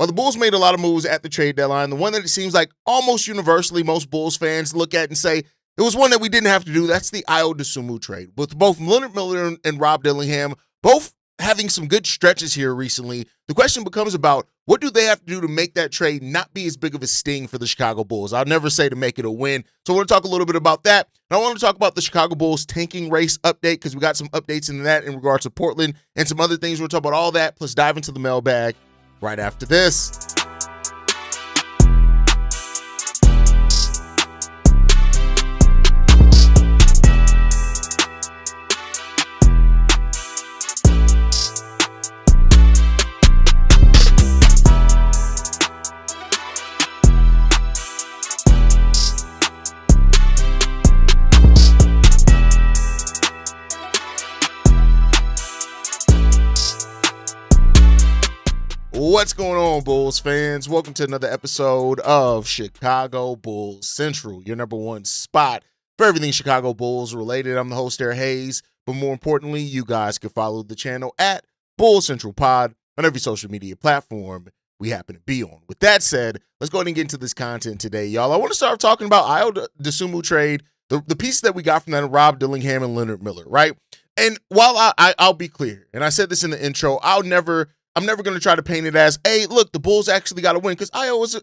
While the Bulls made a lot of moves at the trade deadline, the one that it seems like almost universally most Bulls fans look at and say, it was one that we didn't have to do. That's the Ayo Dosunmu trade. With both Leonard Miller and Rob Dillingham, both having some good stretches here recently, the question becomes about what do they have to do to make that trade not be as big of a sting for the Chicago Bulls? I'll never say to make it a win. So I want to talk a little bit about that. And I want to talk about the Chicago Bulls tanking race update because we got some updates into that in regards to Portland and some other things. We'll talk about all that, plus dive into the mailbag right after this. What's going on, Bulls fans? Welcome to another episode of Chicago Bulls Central, your number one spot for everything Chicago Bulls related. I'm the host there, Haize, but more importantly, you guys can follow the channel at Bulls Central Pod on every social media platform we happen to be on. With that said, let's go ahead and get into this content today, y'all. I want to start talking about Ayo Dosunmu trade, the pieces that we got from that, Rob Dillingham and Leonard Miller, right? And while I'll be clear, and I said this in the intro, I'm never going to try to paint it as, hey, look, the Bulls actually got to win because Ayo was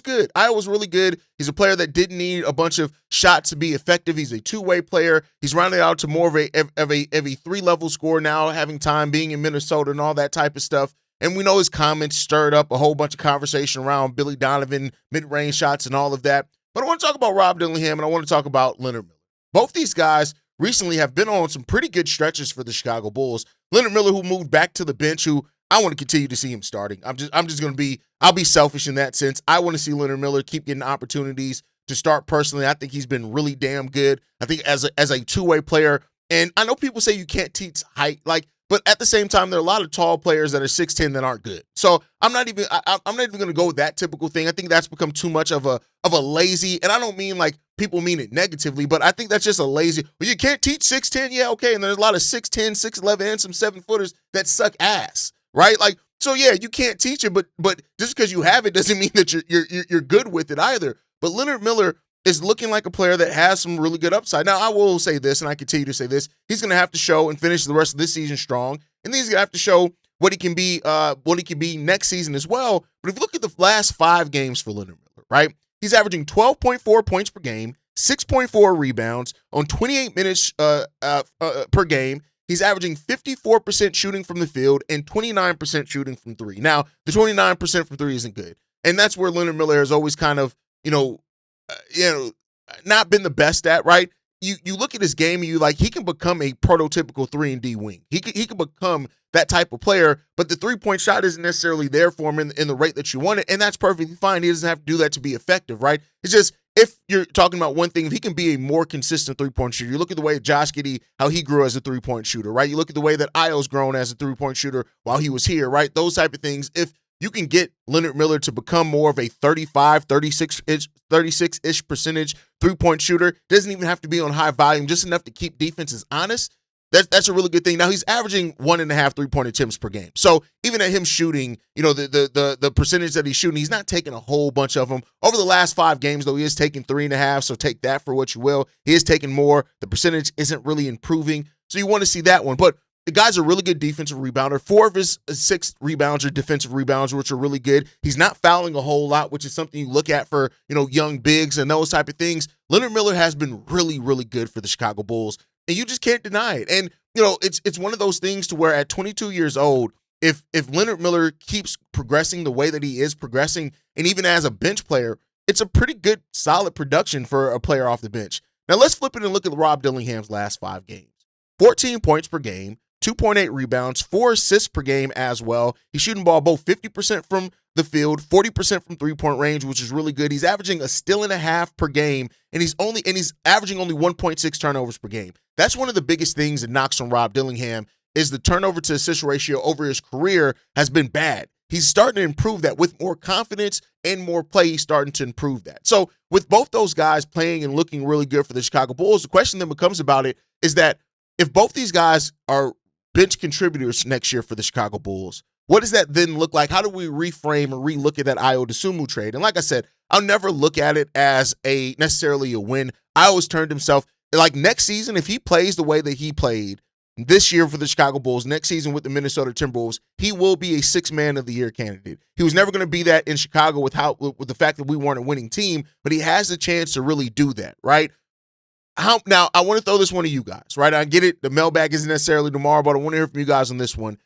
good. Ayo was really good. He's a player that didn't need a bunch of shots to be effective. He's a two-way player. He's rounded out to more of a three-level scorer now, having time being in Minnesota and all that type of stuff. And we know his comments stirred up a whole bunch of conversation around Billy Donovan, mid-range shots and all of that. But I want to talk about Rob Dillingham and I want to talk about Leonard Miller. Both these guys recently have been on some pretty good stretches for the Chicago Bulls. Leonard Miller, who moved back to the bench, who I want to continue to see him starting. I'll be selfish in that sense. I want to see Leonard Miller keep getting opportunities to start personally. I think he's been really damn good. I think as a two-way player, and I know people say you can't teach height, but at the same time, there are a lot of tall players that are 6'10" that aren't good. So I'm not even going to go with that typical thing. I think that's become too much of a lazy, and I don't mean like people mean it negatively, but I think that's just a lazy, well, you can't teach 6'10", yeah, okay, and there's a lot of 6'10", 6'11", and some 7-footers that suck ass. Right? So yeah, you can't teach it, but just because you have it doesn't mean that you're good with it either. But Leonard Miller is looking like a player that has some really good upside. Now, I will say this, and I continue to say this, he's going to have to show and finish the rest of this season strong, and then he's going to have to show what he can be next season as well. But if you look at the last 5 games for Leonard Miller, right? He's averaging 12.4 points per game, 6.4 rebounds on 28 minutes per game. He's averaging 54% shooting from the field and 29% shooting from three. Now, the 29% from three isn't good. And that's where Leonard Miller has always kind of, not been the best at, right? You look at his game and you like, he can become a prototypical 3-and-D wing. He can become that type of player, but the three-point shot isn't necessarily there for him in the rate that you want it, and that's perfectly fine. He doesn't have to do that to be effective, right? It's just, if you're talking about one thing, if he can be a more consistent three-point shooter, you look at the way Josh Giddey, how he grew as a three-point shooter, right? You look at the way that Ayo's grown as a three-point shooter while he was here, right? Those type of things. If you can get Leonard Miller to become more of a 35, 36-ish percentage three-point shooter, doesn't even have to be on high volume, just enough to keep defenses honest. That's a really good thing. Now, he's averaging 1.5 three-point attempts per game. So even at him shooting, the percentage that he's shooting, he's not taking a whole bunch of them. Over the last 5 games, though, he is taking 3.5, so take that for what you will. He is taking more. The percentage isn't really improving, so you want to see that one. But the guy's a really good defensive rebounder. 4 of his 6 rebounds are defensive rebounds, which are really good. He's not fouling a whole lot, which is something you look at for, young bigs and those type of things. Leonard Miller has been really, really good for the Chicago Bulls, and you just can't deny it. And, it's one of those things to where at 22 years old, if Leonard Miller keeps progressing the way that he is progressing, and even as a bench player, it's a pretty good, solid production for a player off the bench. Now, let's flip it and look at Rob Dillingham's last 5 games. 14 points per game, 2.8 rebounds, 4 assists per game as well. He's shooting ball both 50% from the field, 40% from three-point range, which is really good. He's averaging a steal and a half per game, and he's averaging only 1.6 turnovers per game. That's one of the biggest things that knocks on Rob Dillingham is the turnover to assist ratio over his career has been bad. He's starting to improve that with more confidence and more play. He's starting to improve that. So with both those guys playing and looking really good for the Chicago Bulls, the question that becomes about it is that if both these guys are bench contributors next year for the Chicago Bulls, what does that then look like? How do we reframe and relook at that Ayo Dosunmu trade? And like I said, I'll never look at it as necessarily a win. I always turned himself, like next season, if he plays the way that he played this year for the Chicago Bulls, next season with the Minnesota Timberwolves, he will be a sixth man of the year candidate. He was never going to be that in Chicago with the fact that we weren't a winning team, but he has the chance to really do that, right? Now, I want to throw this one to you guys, right? I get it. The mailbag isn't necessarily tomorrow, but I want to hear from you guys on this one.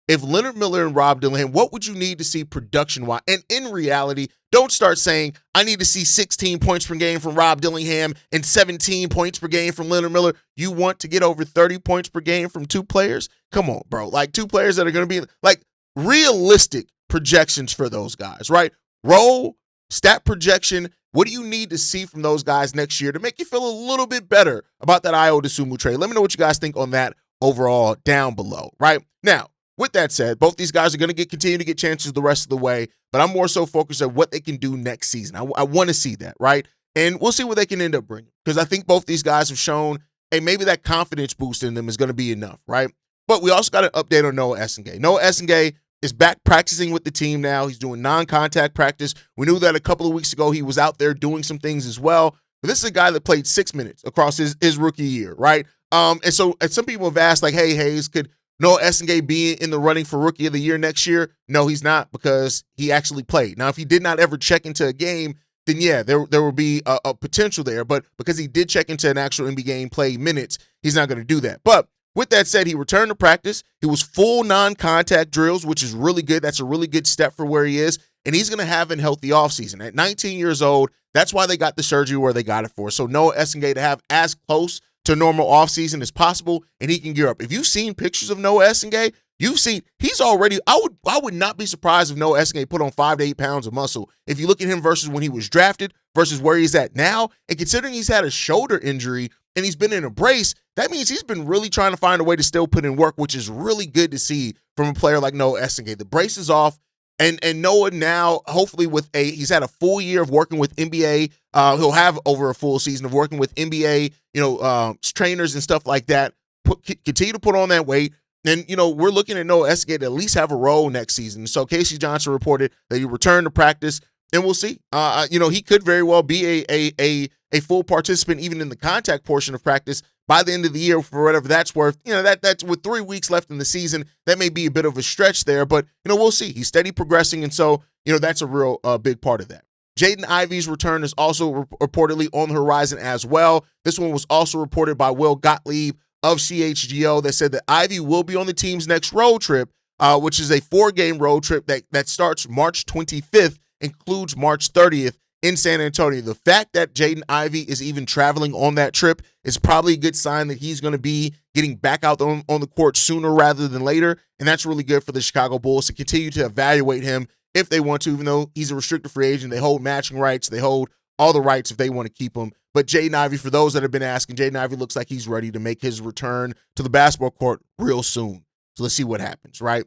If Leonard Miller and Rob Dillingham, what would you need to see production-wise? And in reality, don't start saying, I need to see 16 points per game from Rob Dillingham and 17 points per game from Leonard Miller. You want to get over 30 points per game from two players? Come on, bro. Like two players that are going to be like realistic projections for those guys, right? Roll, stat projection. What do you need to see from those guys next year to make you feel a little bit better about that Ayo Dosunmu trade? Let me know what you guys think on that overall down below, right? Now, with that said, both these guys are going to continue to get chances the rest of the way, but I'm more so focused on what they can do next season. I want to see that, right? And we'll see what they can end up bringing, because I think both these guys have shown, hey, maybe that confidence boost in them is going to be enough, right? But we also got an update on Noah Essengue. Noah Essengue is back practicing with the team now. He's doing non-contact practice. We knew that a couple of weeks ago he was out there doing some things as well, but this is a guy that played 6 minutes across his rookie year, right? And some people have asked, like, hey, Haize, could Noah Essengue be in the running for Rookie of the Year next year? No, he's not, because he actually played. Now, if he did not ever check into a game, then yeah, there would be a potential there. But because he did check into an actual NBA game, play minutes, he's not going to do that. But with that said, he returned to practice. He was full non-contact drills, which is really good. That's a really good step for where he is. And he's going to have a healthy offseason. At 19 years old, that's why they got the surgery where they got it for. So Noah Essengue to have as close to normal offseason as possible, and he can gear up. If you've seen pictures of Noah Essengue, you've seen he's already, I would not be surprised if Noah Essengue put on 5 to 8 pounds of muscle. If you look at him versus when he was drafted versus where he's at now, and considering he's had a shoulder injury and he's been in a brace, that means he's been really trying to find a way to still put in work, which is really good to see from a player like Noah Essengue. The brace is off. And Noah now, hopefully he's had a full year of working with NBA. He'll have over a full season of working with NBA, trainers and stuff like that. Continue to put on that weight. And, we're looking at Noah Essengue to at least have a role next season. So Casey Johnson reported that he returned to practice, and we'll see. He could very well be a full participant even in the contact portion of practice by the end of the year, for whatever that's worth. That's with 3 weeks left in the season, that may be a bit of a stretch there, but we'll see. He's steady progressing, and so that's a real big part of that. Jaden Ivey's return is also reportedly on the horizon as well. This one was also reported by Will Gottlieb of CHGO that said that Ivey will be on the team's next road trip, which is a 4-game road trip that starts March 25th, includes March 30th. In San Antonio. The fact that Jaden Ivey is even traveling on that trip is probably a good sign that he's going to be getting back out on the court sooner rather than later, and that's really good for the Chicago Bulls to continue to evaluate him if they want to, even though he's a restricted free agent. They hold matching rights. They hold all the rights if they want to keep him. But Jaden Ivey, for those that have been asking, Jaden Ivey looks like he's ready to make his return to the basketball court real soon. So let's see what happens, right?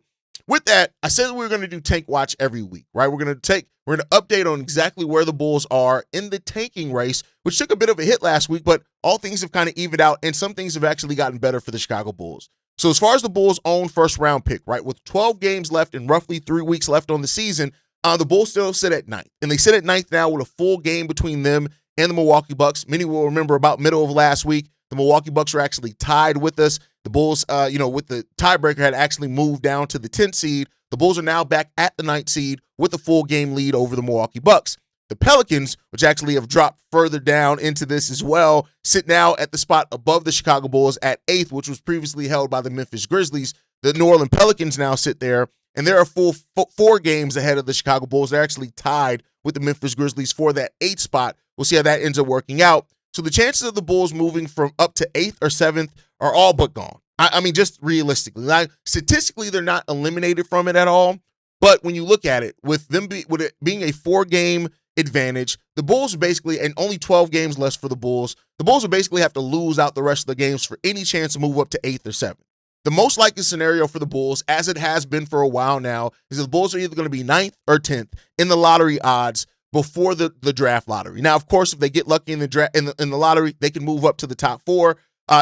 With that, I said we were going to do Tank Watch every week, right? We're going to update on exactly where the Bulls are in the tanking race, which took a bit of a hit last week, but all things have kind of evened out, and some things have actually gotten better for the Chicago Bulls. So as far as the Bulls' own first-round pick, right, with 12 games left and roughly 3 weeks left on the season, the Bulls still sit at 9th. And they sit at 9th now with a full game between them and the Milwaukee Bucks. Many will remember about middle of last week, the Milwaukee Bucks were actually tied with us. The Bulls, with the tiebreaker, had actually moved down to the 10th seed. The Bulls are now back at the 9th seed with a full game lead over the Milwaukee Bucks. The Pelicans, which actually have dropped further down into this as well, sit now at the spot above the Chicago Bulls at 8th, which was previously held by the Memphis Grizzlies. The New Orleans Pelicans now sit there, and they're a full 4 games ahead of the Chicago Bulls. They're actually tied with the Memphis Grizzlies for that 8th spot. We'll see how that ends up working out. So the chances of the Bulls moving from up to 8th or 7th are all but gone. I mean, just realistically, like statistically, they're not eliminated from it at all. But when you look at it, with it being a 4-game advantage, the Bulls basically, and only 12 games less for the Bulls will basically have to lose out the rest of the games for any chance to move up to 8th or 7th. The most likely scenario for the Bulls, as it has been for a while now, is that the Bulls are either going to be 9th or 10th in the lottery odds before the draft lottery. Now, of course, if they get lucky in the lottery, they can move up to the top 4.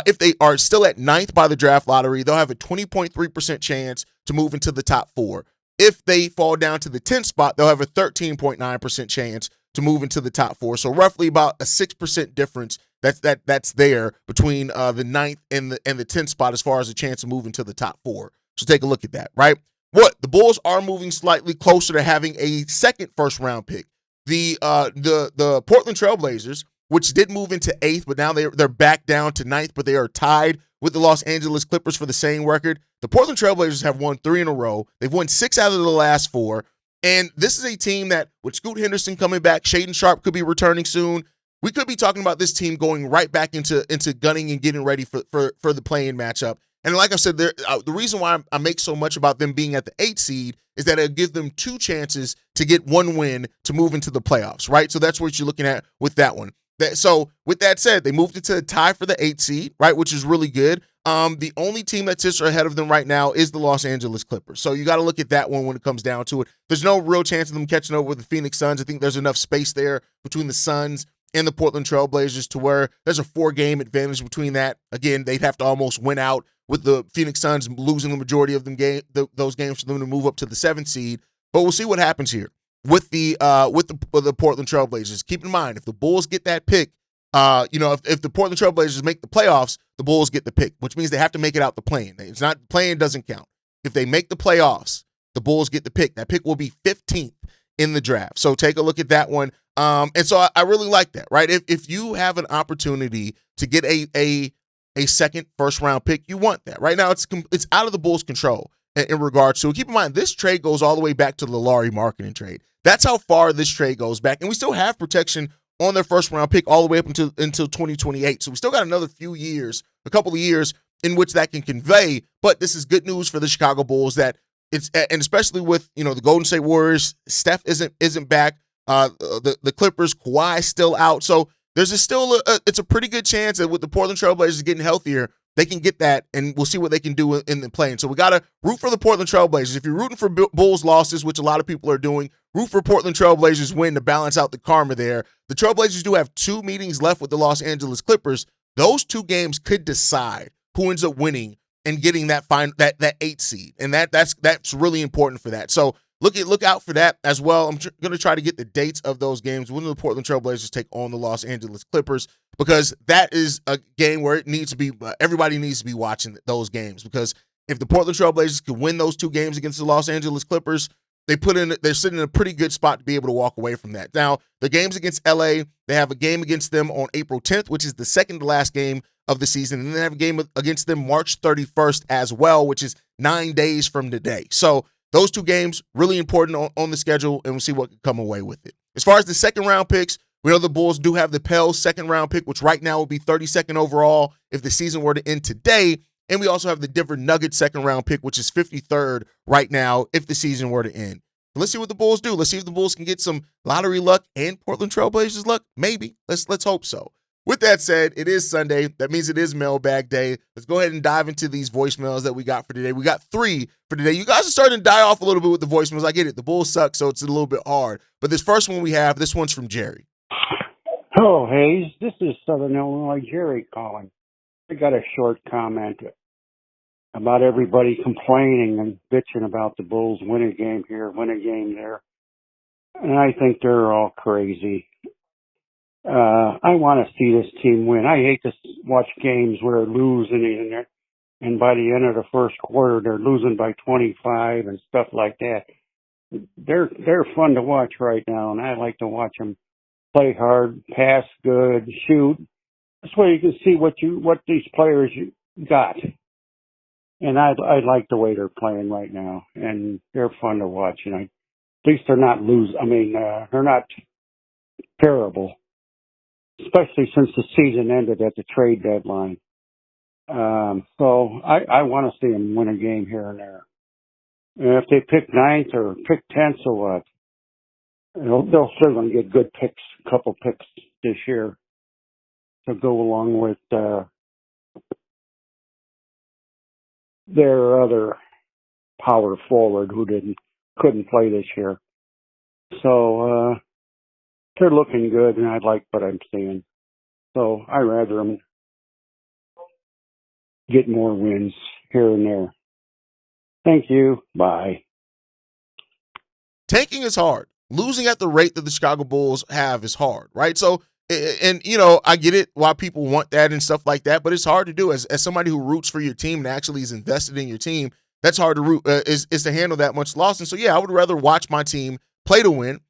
If they are still at 9th by the draft lottery, they'll have a 20.3% chance to move into the top 4. If they fall down to the 10th spot, they'll have a 13.9% chance to move into the top 4. So roughly about a 6% difference that's there between the 9th and the 10th spot as far as the chance of moving to the top 4. So take a look at that, right? The Bulls are moving slightly closer to having a second first round pick. The Portland Trailblazers, which did move into 8th, but now they're back down to 9th, but they are tied with the Los Angeles Clippers for the same record. The Portland Trailblazers have won 3 in a row. They've won 6 out of the last 4. And this is a team that, with Scoot Henderson coming back, Shaedon Sharpe could be returning soon. We could be talking about this team going right back into gunning and getting ready for the play-in matchup. And like I said, the reason why I make so much about them being at the 8th seed is that it'll give them 2 chances to get 1 win to move into the playoffs, right? So that's what you're looking at with that one. So with that said, they moved into a tie for the 8th seed, right, which is really good. The only team that sits ahead of them right now is the Los Angeles Clippers. So you got to look at that one when it comes down to it. There's no real chance of them catching over with the Phoenix Suns. I think there's enough space there between the Suns and the Portland Trailblazers to where there's a 4-game advantage between that. Again, they'd have to almost win out with the Phoenix Suns losing the majority of those games for them to move up to the 7th seed. But we'll see what happens here with the Portland Trailblazers. Keep in mind, if the Bulls get that pick, if the Portland Trailblazers make the playoffs, the Bulls get the pick, which means they have to make it out the play-in. It's not play-in doesn't count. If they make the playoffs, the Bulls get the pick. That pick will be 15th in the draft. So take a look at that one. And so I really like that, right? If you have an opportunity to get a second first round pick, you want that. Right now, it's out of the Bulls' control in regards to. Keep in mind, this trade goes all the way back to the Larry marketing trade. That's how far this trade goes back, and we still have protection on their first round pick all the way up until 2028. So we still got another a couple of years in which that can convey. But this is good news for the Chicago Bulls that and especially with the Golden State Warriors, Steph isn't back. The Clippers, Kawhi still out. So there's it's a pretty good chance that with the Portland Trailblazers getting healthier, they can get that, and we'll see what they can do in the play. And so we got to root for the Portland Trailblazers. If you're rooting for Bulls losses, which a lot of people are doing, root for Portland Trailblazers win to balance out the karma there. The Trailblazers do have 2 meetings left with the Los Angeles Clippers. Those 2 games could decide who ends up winning and getting that 8th seed, and that's really important for that. So look out for that as well. I'm going to try to get the dates of those games when the Portland Trailblazers take on the Los Angeles Clippers, because that is a game where everybody needs to be watching those games, because if the Portland Trailblazers can win those 2 games against the Los Angeles Clippers, they're sitting in a pretty good spot to be able to walk away from that. Now, the games against LA, they have a game against them on April 10th, which is the second to last game of the season. And then they have a game against them March 31st as well, which is 9 days from today. So those 2 games, really important on the schedule, and we'll see what can come away with it. As far as the second round picks, we know the Bulls do have the Pels second round pick, which right now will be 32nd overall if the season were to end today. And we also have the Denver Nuggets second round pick, which is 53rd right now if the season were to end. But let's see what the Bulls do. Let's see if the Bulls can get some lottery luck and Portland Trailblazers luck. Maybe. Let's hope so. With that said, it is Sunday. That means it is mailbag day. Let's go ahead and dive into these voicemails that we got for today. We got 3 for today. You guys are starting to die off a little bit with the voicemails. I get it. The Bulls suck, so it's a little bit hard. But this first one this one's from Jerry. Hello, Haize. This is Southern Illinois Jerry calling. I got a short comment about everybody complaining and bitching about the Bulls win a game here, win a game there. And I think they're all crazy. I want to see this team win. I hate to watch games where they're losing and by the end of the first quarter they're losing by 25 and stuff like that. They're fun to watch right now, and I like to watch them play hard, pass good, shoot. This way you can see what these players got. And I like the way they're playing right now, and they're fun to watch. And at least they're not they're not terrible, especially since the season ended at the trade deadline. So I want to see them win a game here and there. And if they pick 9th or pick 10th or what, they'll certainly get good picks, a couple picks this year to go along with their other power forward who couldn't play this year. So they're looking good, and I like what I'm seeing. So I rather them get more wins here and there. Thank you. Bye. tanking is hard. Losing at the rate that the Chicago Bulls have is hard, right? So, and I get it why people want that and stuff like that, but it's hard to do as somebody who roots for your team and actually is invested in your team. That's hard to root is to handle that much loss. And so, yeah, I would rather watch my team play to win.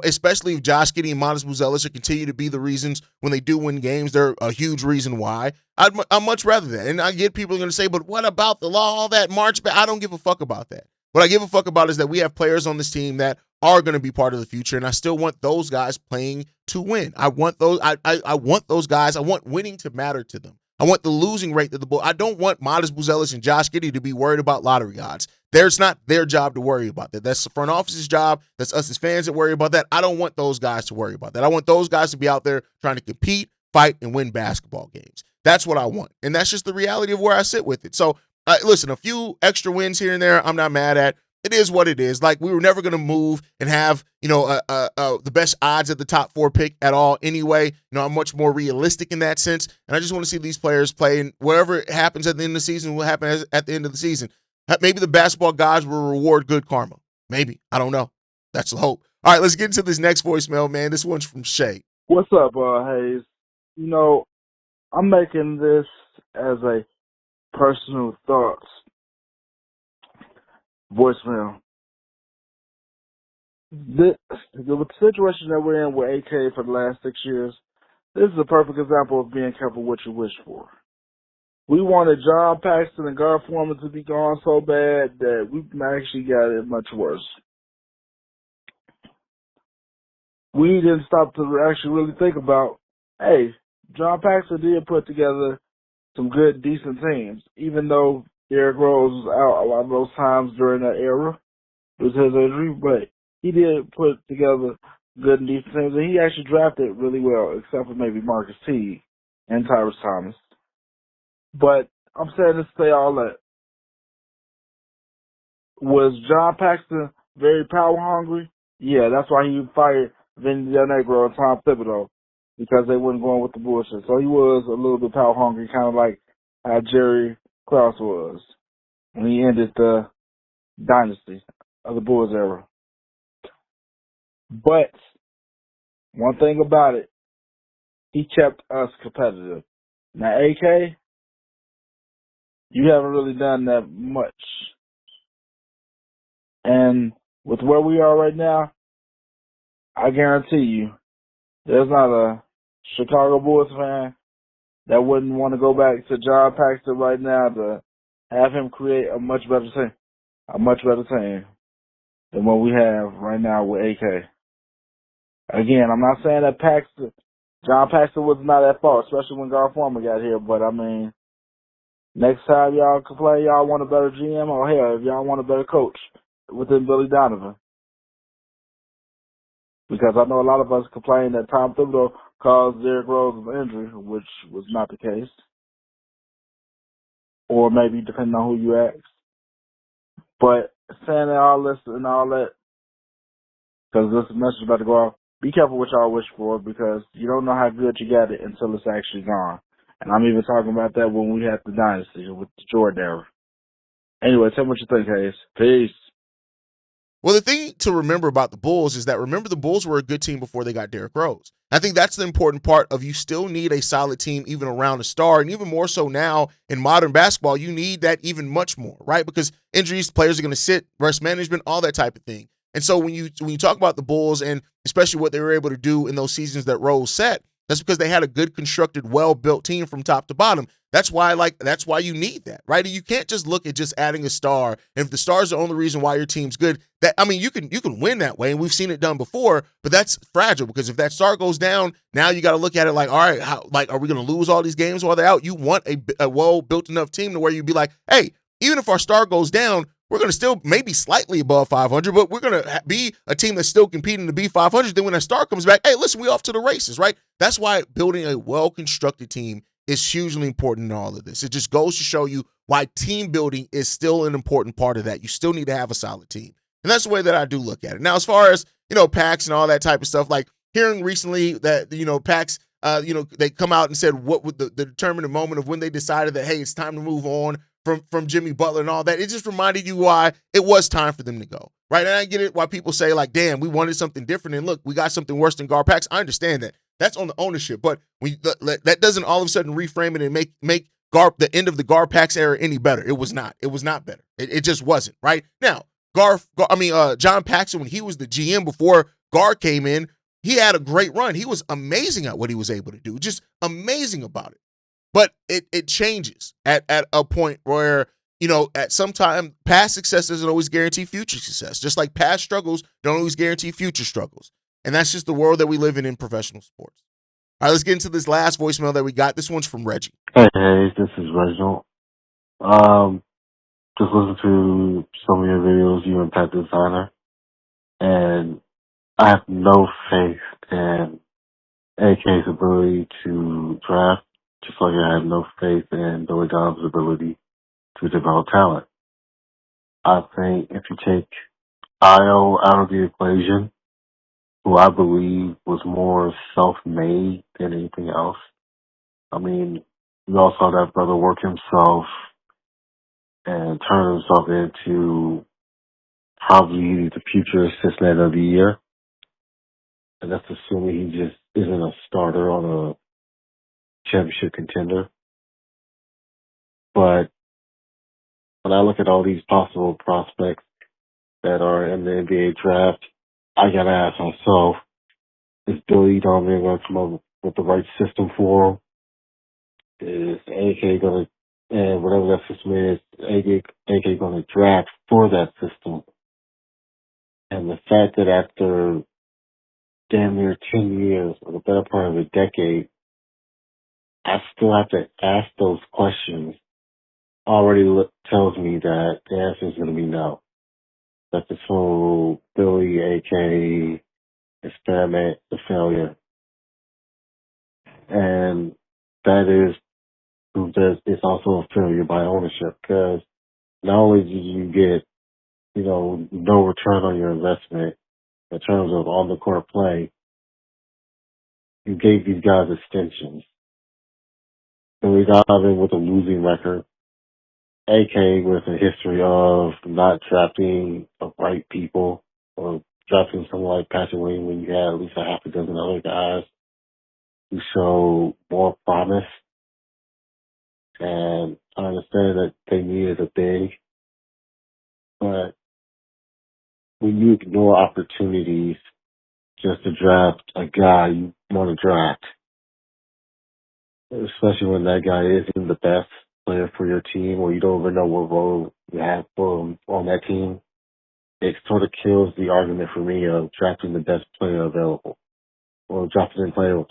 Especially if Josh Giddey and Modest Buzelis continue to be the reasons when they do win games, they're a huge reason why. I'd much rather that. And I get people are going to say, but what about the law, all that March? I don't give a fuck about that. What I give a fuck about is that we have players on this team that are going to be part of the future, and I still want those guys playing to win. I want those. I want those guys. I want winning to matter to them. I want the losing rate that the Bulls. I don't want Modest Buzelis and Josh Giddey to be worried about lottery odds. It's not their job to worry about that. That's the front office's job. That's us as fans that worry about that. I don't want those guys to worry about that. I want those guys to be out there trying to compete, fight, and win basketball games. That's what I want, and that's just the reality of where I sit with it. So, listen, a few extra wins here and there, I'm not mad at. It is what it is. Like, we were never going to move and have, the best odds at the top 4 pick at all anyway. I'm much more realistic in that sense. And I just want to see these players play, and whatever happens at the end of the season will happen at the end of the season. Maybe the basketball gods will reward good karma. Maybe. I don't know. That's the hope. All right, let's get into this next voicemail, man. This one's from Shay. What's up, Haize? I'm making this as a personal thoughts voicemail. The situation that we're in with AK for the last 6 years, this is a perfect example of being careful what you wish for. We wanted John Paxson and Gar Foreman to be gone so bad that we actually got it much worse. We didn't stop to actually really think about, hey, John Paxson did put together some good, decent teams, even though Derrick Rose was out a lot of those times during that era. It was his injury, but he did put together good and decent teams, and he actually drafted really well, except for maybe Marcus Teague and Tyrese Thomas. But I'm saying this to say all that. Was John Paxson very power hungry? Yeah, that's why he fired Vinny Del Negro and Tom Thibodeau, because they wasn't going with the bullshit. So he was a little bit power hungry, kind of like how Jerry Krause was when he ended the dynasty of the Bulls era. But one thing about it, he kept us competitive. Now, AK, you haven't really done that much. And with where we are right now, I guarantee you, there's not a Chicago Bulls fan that wouldn't want to go back to John Paxson right now to have him create a much better team than what we have right now with AK. Again, I'm not saying that John Paxson was not at fault, especially when Gar Forman got here, but I mean, next time y'all complain y'all want a better GM, or hell, if y'all want a better coach within Billy Donovan. Because I know a lot of us complain that Tom Thibodeau caused Derrick Rose an injury, which was not the case. Or maybe depending on who you ask. But saying all this and all that, because this message is about to go out, be careful what y'all wish for, because you don't know how good you got it until it's actually gone. And I'm even talking about that when we had the dynasty with the Jordan era. Anyway, tell me what you think, Haize. Peace. Well, the thing to remember about the Bulls is that, the Bulls were a good team before they got Derrick Rose. I think that's the important part of, you still need a solid team even around a star, and even more so now in modern basketball, you need that even much more, right? Because injuries, players are going to sit, rest management, all that type of thing. And so when you talk about the Bulls, and especially what they were able to do in those seasons that Rose set, that's because they had a good constructed, well-built team from top to bottom. That's why you need that, right? You can't just look at just adding a star. And if the star is the only reason why your team's good, you can win that way, and we've seen it done before. But that's fragile, because if that star goes down, now you got to look at it like, all right, are we going to lose all these games while they're out? You want a well-built enough team to where you'd be like, hey, even if our star goes down, we're going to still maybe slightly above 500, but we're going to be a team that's still competing to be 500. Then when that star comes back, hey, listen, we off to the races, right? That's why building a well-constructed team is hugely important in all of this. It just goes to show you why team building is still an important part of that. You still need to have a solid team. And that's the way that I do look at it. Now, as far as, Pax and all that type of stuff, like hearing recently that, Pax, they come out and said what would the determinant moment of when they decided that, hey, it's time to move on from Jimmy Butler and all that. It just reminded you why it was time for them to go, right? And I get it why people say, like, damn, we wanted something different, and look, we got something worse than Garpax. I understand that. That's on the ownership, but that doesn't all of a sudden reframe it and make the end of the Garpax era any better. It was not. It was not better. It just wasn't, right? Now, John Paxson, when he was the GM before Gar came in, he had a great run. He was amazing at what he was able to do, just amazing about it. But it changes at a point where, at some time, past success doesn't always guarantee future success, just like past struggles don't always guarantee future struggles. And that's just the world that we live in professional sports. All right, let's get into this last voicemail that we got. This one's from Reggie. Hey, this is Reginald. Just listen to some of your videos, you and Pat Designer, and I have no faith in AK's ability to draft, just like I have no faith in Billy Donovan's ability to develop talent. I think if you take Ayo out of the equation, who I believe was more self-made than anything else. I mean, we all saw that brother work himself and turn himself into probably the future assistant of the year. And that's assuming he just isn't a starter on a championship contender. But when I look at all these possible prospects that are in the NBA draft, I gotta ask myself, is Billy Donovan going to come up with the right system for him? Is AK going to, and whatever that system is, AK going to draft for that system? And the fact that after damn near 10 years, or the better part of a decade, I still have to ask those questions already tells me that the answer is going to be no. That this whole Billy AK experiment is a failure. And that is proof that it's also a failure by ownership, because not only did you get, no return on your investment in terms of on the court play, you gave these guys extensions. Billy Donovan with a losing record, AK with a history of not drafting the right people, or drafting someone like Patrick Williams when you had at least a half a dozen other guys who show more promise. And I understand that they needed a big, but when you ignore opportunities just to draft a guy you want to draft, especially when that guy isn't the best player for your team, or you don't even know what role you have for him on that team, it sort of kills the argument for me of drafting the best player available, or drafting a player with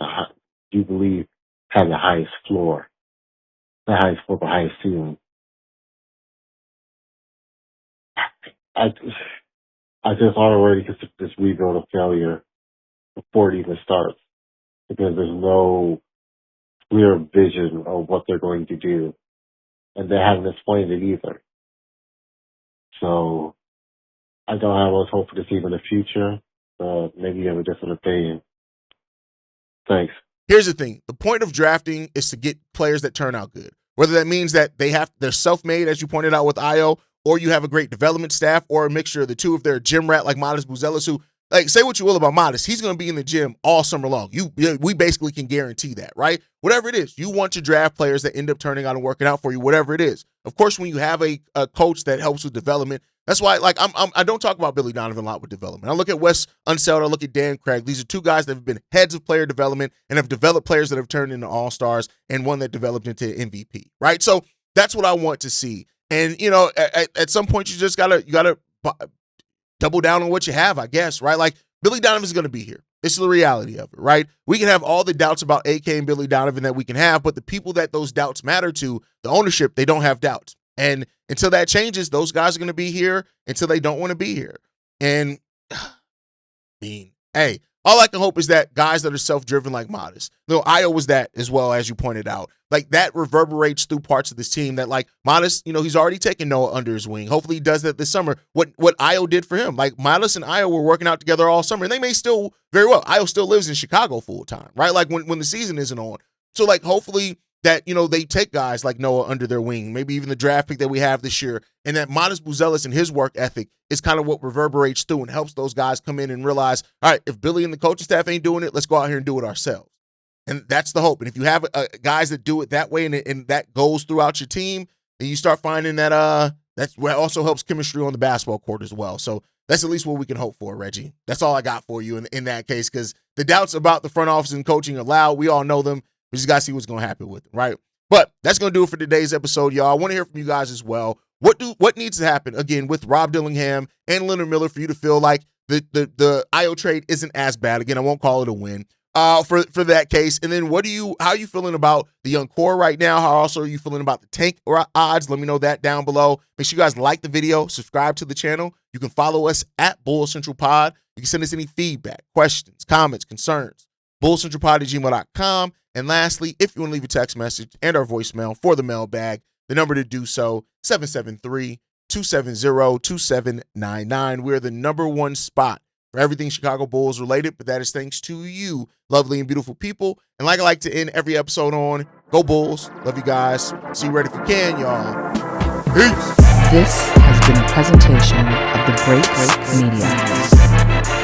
you believe have the highest floor. The highest floor, the highest ceiling. I just already consider this rebuild a failure before it even starts, because there's no clear vision of what they're going to do, and they haven't explained it either. So I don't have much hope for this team in the future. Maybe you have a different opinion. Thanks. Here's the thing. The point of drafting is to get players that turn out good. Whether that means that they're self-made, as you pointed out with Ayo, or you have a great development staff, or a mixture of the two. If they're a gym rat like Modest Buzelis, who, say what you will about Modest, he's going to be in the gym all summer long. We basically can guarantee that, right? Whatever it is, you want to draft players that end up turning out and working out for you, whatever it is. Of course, when you have a coach that helps with development, that's why, I don't talk about Billy Donovan a lot with development. I look at Wes Unseld, I look at Dan Craig. These are two guys that have been heads of player development and have developed players that have turned into all-stars, and one that developed into MVP, right? So that's what I want to see. And, at some point, you just gotta double down on what you have, I guess, right? Like, Billy Donovan's going to be here. This is the reality of it, right? We can have all the doubts about AK and Billy Donovan that we can have, but the people that those doubts matter to, the ownership, they don't have doubts. And until that changes, those guys are going to be here until they don't want to be here. And, hey, all I can hope is that guys that are self-driven like Modest, Ayo was that as well, as you pointed out. Like, that reverberates through parts of this team that, like, Modest, he's already taken Noah under his wing. Hopefully he does that this summer. What Ayo did for him. Like, Modest and Ayo were working out together all summer, and they may still very well. Ayo still lives in Chicago full time, right? Like, when the season isn't on. So, like, hopefully that, you know, they take guys like Noah under their wing, maybe even the draft pick that we have this year, and that Modest Buzelis and his work ethic is kind of what reverberates through and helps those guys come in and realize, all right, if Billy and the coaching staff ain't doing it, let's go out here and do it ourselves. And that's the hope. And if you have guys that do it that way and that goes throughout your team, then you start finding that that's where it also helps chemistry on the basketball court as well. So that's at least what we can hope for, Reggie. That's all I got for you in that case, because the doubts about the front office and coaching are loud. We all know them. We just got to see what's going to happen with them, right? But that's going to do it for today's episode, y'all. I want to hear from you guys as well. What needs to happen, again, with Rob Dillingham and Leonard Miller for you to feel like the Ayo trade isn't as bad? Again, I won't call it a win for that case. And then how are you feeling about the young core right now? How also are you feeling about the tank odds? Let me know that down below. Make sure you guys like the video, subscribe to the channel. You can follow us at Bulls Central Pod. You can send us any feedback, questions, comments, concerns, bullscentralpod@gmail.com. And lastly, if you want to leave a text message and our voicemail for the mailbag, the number to do so, 773-270-2799. We're the #1 spot for everything Chicago Bulls related, but that is thanks to you, lovely and beautiful people. And like I like to end every episode on, go Bulls. Love you guys. See you right if you can, y'all. Peace. This has been a presentation of the Break Media.